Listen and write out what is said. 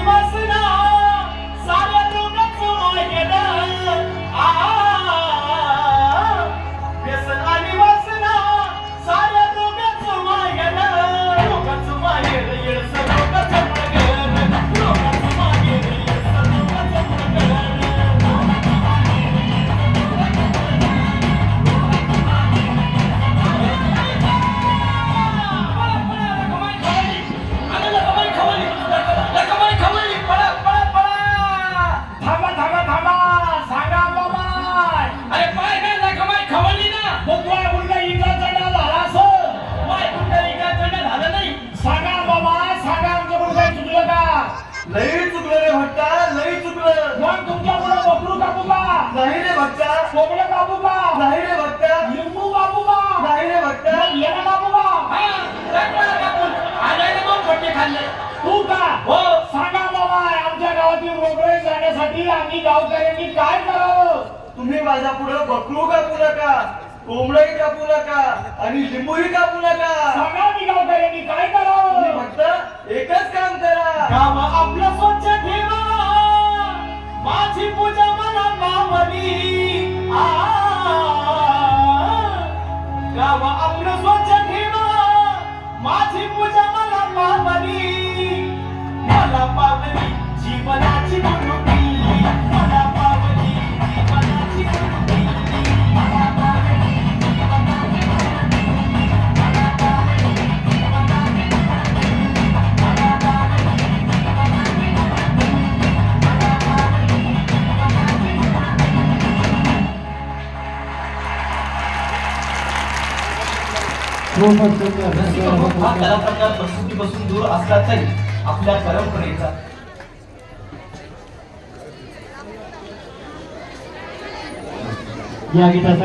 वासना साऱ्या रोगाचं मायेला व्यसन आणि वासना साऱ्या रोगाचं मायेला रोगाचं मायेल येळस रोगाचं मळगण रोगाचं मायेल येळस रोगाचं मळगण लई चुकलं रे भक्ता लई चुकलं मग तुमच्या पुढे बकरू कापू का नाही रे भक्ता कोंबडे कापू का नाही रे भक्ता लिंबू कापू का नाही रे भक्ता येणं कापू का तू का हो सांगा बाबा आमच्या गावातील रोगराई जाण्यासाठी आम्ही गावकऱ्यांनी काय करावं तुम्ही माझ्या पुढे बकरू कापू नका कोंबडही कापू नका आणि लिंबूही कापू नका सांगा मी गावकऱ्यांनी काय करावं तुम्ही फक्त एकच काम करा गाव आपलं स्वच्छ ठेवा माझी पूजा मला मावली गाव आपलं स्वच्छ ठेवा माझी पूजा मला पावली मला पावली जीवनाची गुरुती मला पावली जीवनाची गुरुती मला पावली हा कला प्रकार प्रसूतीपासून दूर असला तरी आपल्या परंपरेचा या गीताचा